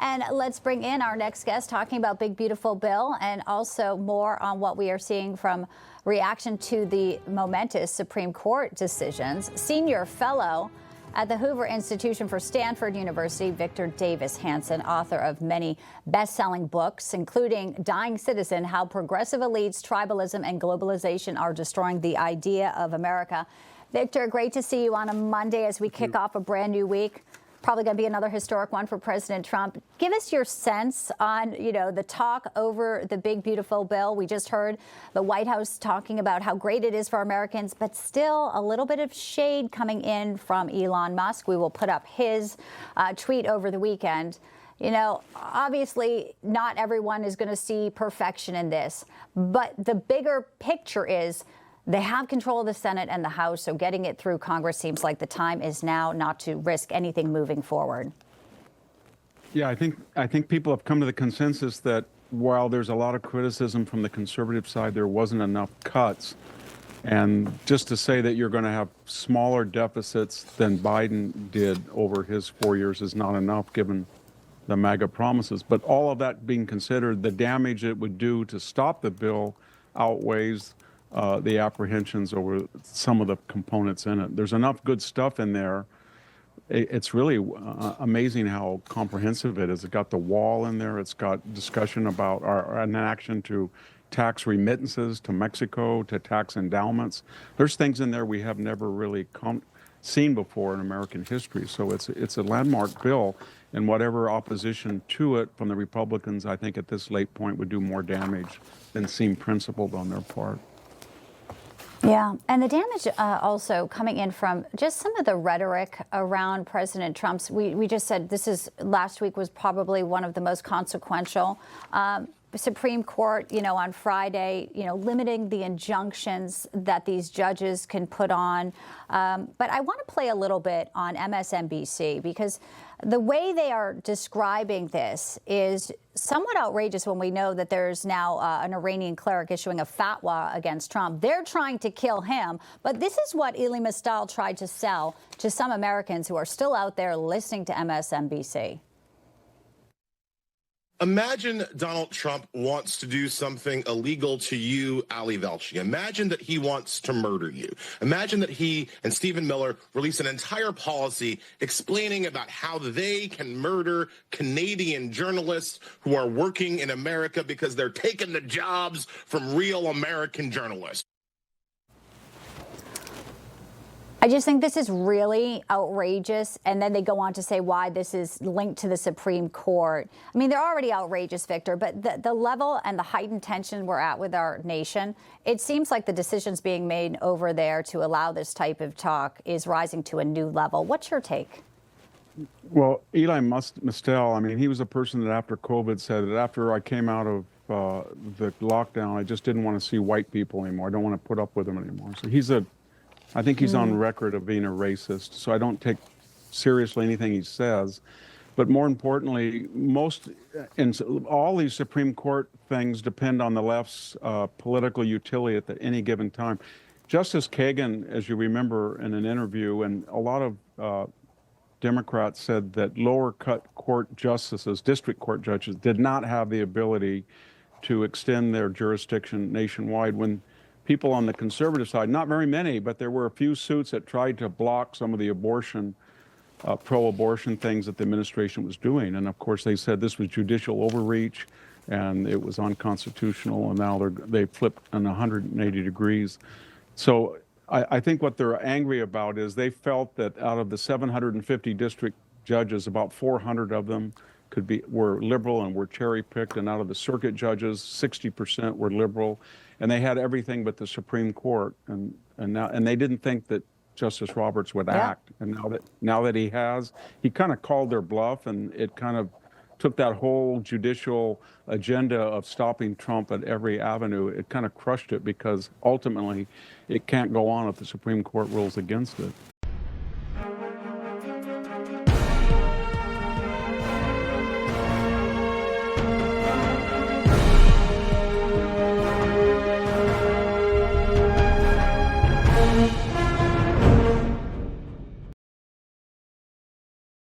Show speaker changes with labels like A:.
A: And let's bring in our next guest talking about Big Beautiful Bill and also more on what we are seeing from reaction to the momentous Supreme Court decisions. Senior fellow at the Hoover Institution for Stanford University, Victor Davis Hanson, author of many best-selling books, including Dying Citizen: How Progressive Elites, Tribalism, and Globalization Are Destroying the Idea of America. Victor, great to see you on a Monday as we kick off a brand new week. Probably going to be another historic one for President Trump. Give us your sense on, the talk over the Big Beautiful Bill. We just heard the White House talking about how great it is for Americans, but still a little bit of shade coming in from Elon Musk. We will put up his tweet over the weekend. Obviously, not everyone is going to see perfection in this, but the bigger picture is they have control of the Senate and the House, so getting it through Congress seems like the time is now not to risk anything moving forward.
B: Yeah, I think people have come to the consensus that while there's a lot of criticism from the conservative side, there wasn't enough cuts. And just to say that you're going to have smaller deficits than Biden did over his 4 years is not enough, given the MAGA promises. But all of that being considered, the damage it would do to stop the bill outweighs the apprehensions over some of the components in it. There's enough good stuff in there. It's really amazing how comprehensive it is. It's got the wall in there. It's got discussion about an action to tax remittances to Mexico, to tax endowments. There's things in there we have never really seen before in American history. So it's a landmark bill, and whatever opposition to it from the Republicans, I think at this late point would do more damage than seem principled on their part.
A: Yeah, and the damage also coming in from just some of the rhetoric around President Trump's. We just said last week was probably one of the most consequential. Supreme Court, on Friday, limiting the injunctions that these judges can put on. But I want to play a little bit on MSNBC because the way they are describing this is somewhat outrageous when we know that there's now an Iranian cleric issuing a fatwa against Trump. They're trying to kill him. But this is what Elie Mystal tried to sell to some Americans who are still out there listening to MSNBC.
C: Imagine Donald Trump wants to do something illegal to you, Ali Velshi. Imagine that he wants to murder you. Imagine that he and Stephen Miller release an entire policy explaining about how they can murder Canadian journalists who are working in America because they're taking the jobs from real American journalists.
A: I just think this is really outrageous. And then they go on to say why this is linked to the Supreme Court. I mean, they're already outrageous, Victor, but the level and the heightened tension we're at with our nation, it seems like the decisions being made over there to allow this type of talk is rising to a new level. What's your take?
B: Well, Elie Mystal, I mean, he was a person that after COVID said that after I came out of the lockdown, I just didn't want to see white people anymore. I don't want to put up with them anymore. So I think he's on record of being a racist, so I don't take seriously anything he says. But more importantly, all these Supreme Court things depend on the left's political utility at any given time. Justice Kagan, as you remember in an interview, and a lot of Democrats said that lower court justices, district court judges, did not have the ability to extend their jurisdiction nationwide when people on the conservative side, not very many, but there were a few suits that tried to block some of the pro-abortion things that the administration was doing. And of course, they said this was judicial overreach and it was unconstitutional. And now they flipped on 180 degrees. So I think what they're angry about is they felt that out of the 750 district judges, about 400 of them were liberal and were cherry-picked. And out of the circuit judges, 60% were liberal. And they had everything but the Supreme Court, and they didn't think that Justice Roberts would act. And now that he has, he kind of called their bluff, and it kind of took that whole judicial agenda of stopping Trump at every avenue. It kind of crushed it because ultimately it can't go on if the Supreme Court rules against it.